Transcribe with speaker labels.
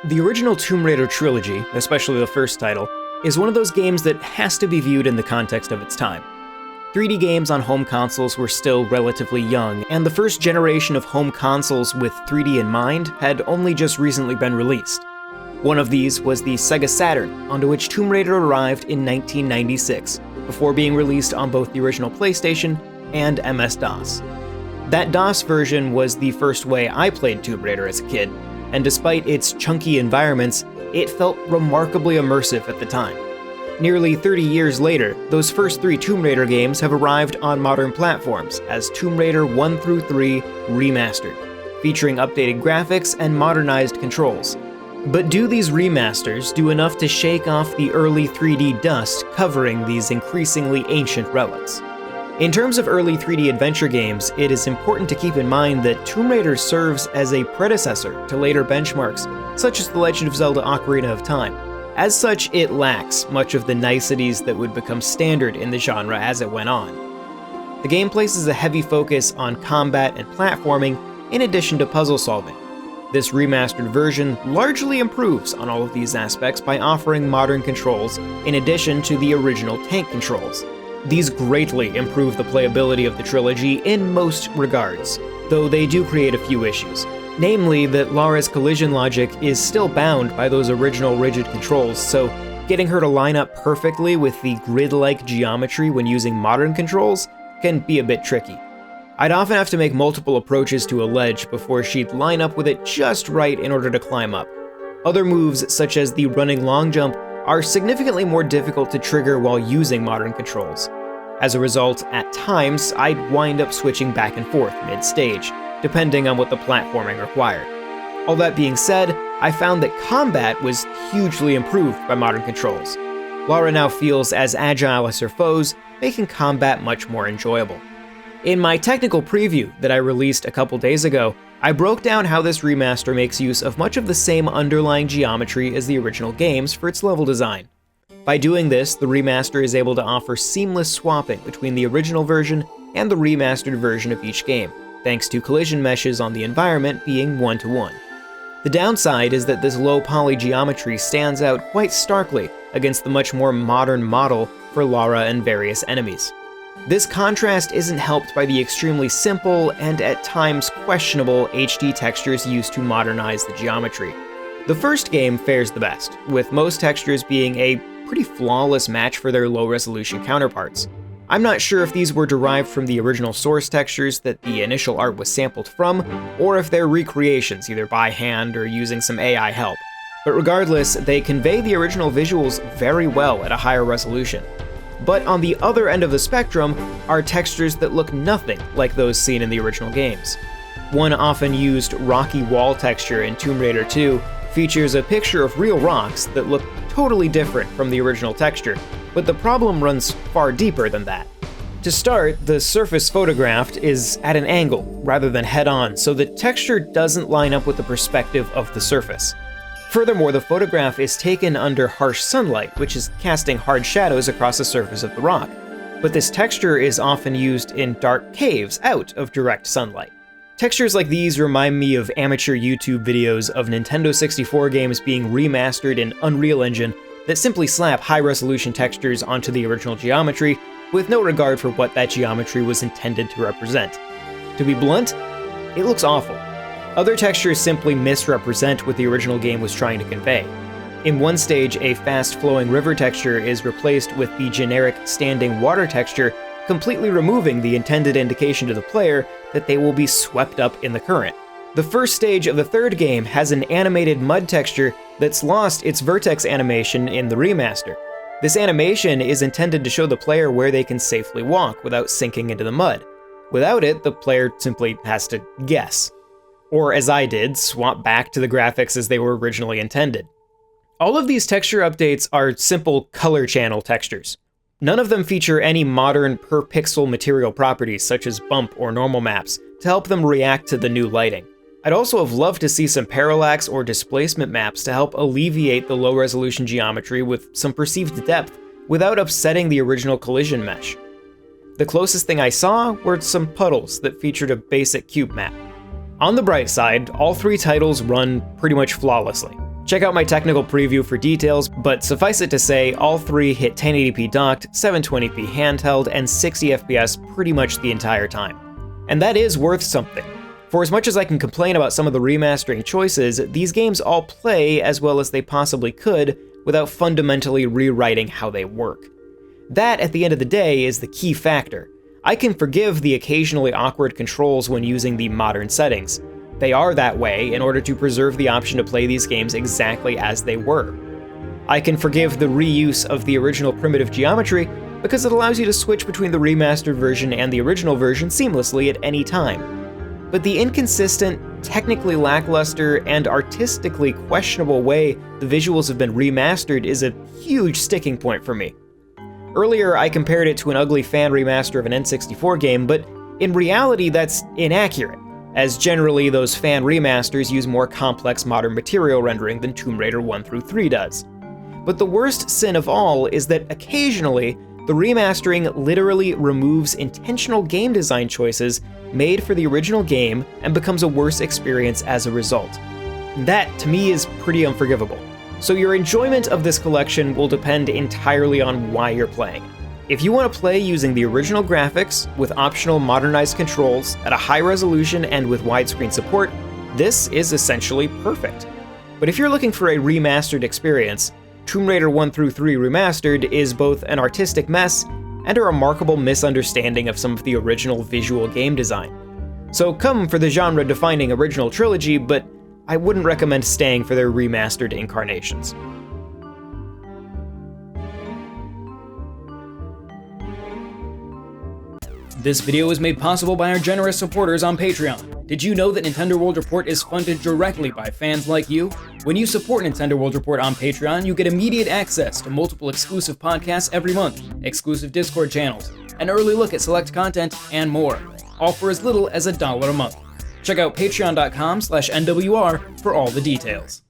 Speaker 1: The original Tomb Raider trilogy, especially the first title, is one of those games that has to be viewed in the context of its time. 3D games on home consoles were still relatively young, and the first generation of home consoles with 3D in mind had only just recently been released. One of these was the Sega Saturn, onto which Tomb Raider arrived in 1996, before being released on both the original PlayStation and MS-DOS. That DOS version was the first way I played Tomb Raider as a kid, and despite its chunky environments, it felt remarkably immersive at the time. Nearly 30 years later, those first 3 Tomb Raider games have arrived on modern platforms as Tomb Raider 1 through 3 Remastered, featuring updated graphics and modernized controls. But do these remasters do enough to shake off the early 3D dust covering these increasingly ancient relics? In terms of early 3D adventure games, it is important to keep in mind that Tomb Raider serves as a predecessor to later benchmarks, such as The Legend of Zelda: Ocarina of Time. As such, it lacks much of the niceties that would become standard in the genre as it went on. The game places a heavy focus on combat and platforming, in addition to puzzle solving. This remastered version largely improves on all of these aspects by offering modern controls in addition to the original tank controls. These greatly improve the playability of the trilogy in most regards, though they do create a few issues. Namely, that Lara's collision logic is still bound by those original rigid controls, so getting her to line up perfectly with the grid-like geometry when using modern controls can be a bit tricky. I'd often have to make multiple approaches to a ledge before she'd line up with it just right in order to climb up. Other moves, such as the running long jump, are significantly more difficult to trigger while using modern controls. As a result, at times, I'd wind up switching back and forth mid-stage, depending on what the platforming required. All that being said, I found that combat was hugely improved by modern controls. Lara now feels as agile as her foes, making combat much more enjoyable. In my technical preview that I released a couple days ago, I broke down how this remaster makes use of much of the same underlying geometry as the original games for its level design. By doing this, the remaster is able to offer seamless swapping between the original version and the remastered version of each game, thanks to collision meshes on the environment being 1-to-1. The downside is that this low-poly geometry stands out quite starkly against the much more modern model for Lara and various enemies. This contrast isn't helped by the extremely simple and at times questionable HD textures used to modernize the geometry. The first game fares the best, with most textures being a pretty flawless match for their low-resolution counterparts. I'm not sure if these were derived from the original source textures that the initial art was sampled from, or if they're recreations either by hand or using some AI help. But regardless, they convey the original visuals very well at a higher resolution. But on the other end of the spectrum are textures that look nothing like those seen in the original games. One often used rocky wall texture in Tomb Raider 2 features a picture of real rocks that look totally different from the original texture, but the problem runs far deeper than that. To start, the surface photographed is at an angle rather than head-on, so the texture doesn't line up with the perspective of the surface. Furthermore, the photograph is taken under harsh sunlight, which is casting hard shadows across the surface of the rock. But this texture is often used in dark caves out of direct sunlight. Textures like these remind me of amateur YouTube videos of Nintendo 64 games being remastered in Unreal Engine that simply slap high-resolution textures onto the original geometry with no regard for what that geometry was intended to represent. To be blunt, it looks awful. Other textures simply misrepresent what the original game was trying to convey. In one stage, a fast-flowing river texture is replaced with the generic standing water texture, completely removing the intended indication to the player that they will be swept up in the current. The first stage of the third game has an animated mud texture that's lost its vertex animation in the remaster. This animation is intended to show the player where they can safely walk without sinking into the mud. Without it, the player simply has to guess. Or, as I did, swap back to the graphics as they were originally intended. All of these texture updates are simple color channel textures. None of them feature any modern per-pixel material properties such as bump or normal maps to help them react to the new lighting. I'd also have loved to see some parallax or displacement maps to help alleviate the low-resolution geometry with some perceived depth without upsetting the original collision mesh. The closest thing I saw were some puddles that featured a basic cube map. On the bright side, all 3 titles run pretty much flawlessly. Check out my technical preview for details, but suffice it to say, all three hit 1080p docked, 720p handheld, and 60 FPS pretty much the entire time. And that is worth something. For as much as I can complain about some of the remastering choices, these games all play as well as they possibly could without fundamentally rewriting how they work. That, at the end of the day, is the key factor. I can forgive the occasionally awkward controls when using the modern settings. They are that way in order to preserve the option to play these games exactly as they were. I can forgive the reuse of the original primitive geometry because it allows you to switch between the remastered version and the original version seamlessly at any time. But the inconsistent, technically lackluster, and artistically questionable way the visuals have been remastered is a huge sticking point for me. Earlier, I compared it to an ugly fan remaster of an N64 game, but in reality that's inaccurate, as generally those fan remasters use more complex modern material rendering than Tomb Raider 1 through 3 does. But the worst sin of all is that occasionally, the remastering literally removes intentional game design choices made for the original game and becomes a worse experience as a result. That, to me, is pretty unforgivable. So your enjoyment of this collection will depend entirely on why you're playing. If you want to play using the original graphics, with optional modernized controls, at a high resolution and with widescreen support, this is essentially perfect. But if you're looking for a remastered experience, Tomb Raider 1 through 3 Remastered is both an artistic mess and a remarkable misunderstanding of some of the original visual game design. So come for the genre-defining original trilogy, but I wouldn't recommend staying for their remastered incarnations. This video is made possible by our generous supporters on Patreon. Did you know that Nintendo World Report is funded directly by fans like you? When you support Nintendo World Report on Patreon, you get immediate access to multiple exclusive podcasts every month, exclusive Discord channels, an early look at select content, and more, all for as little as $1 a month. Check out patreon.com/NWR for all the details.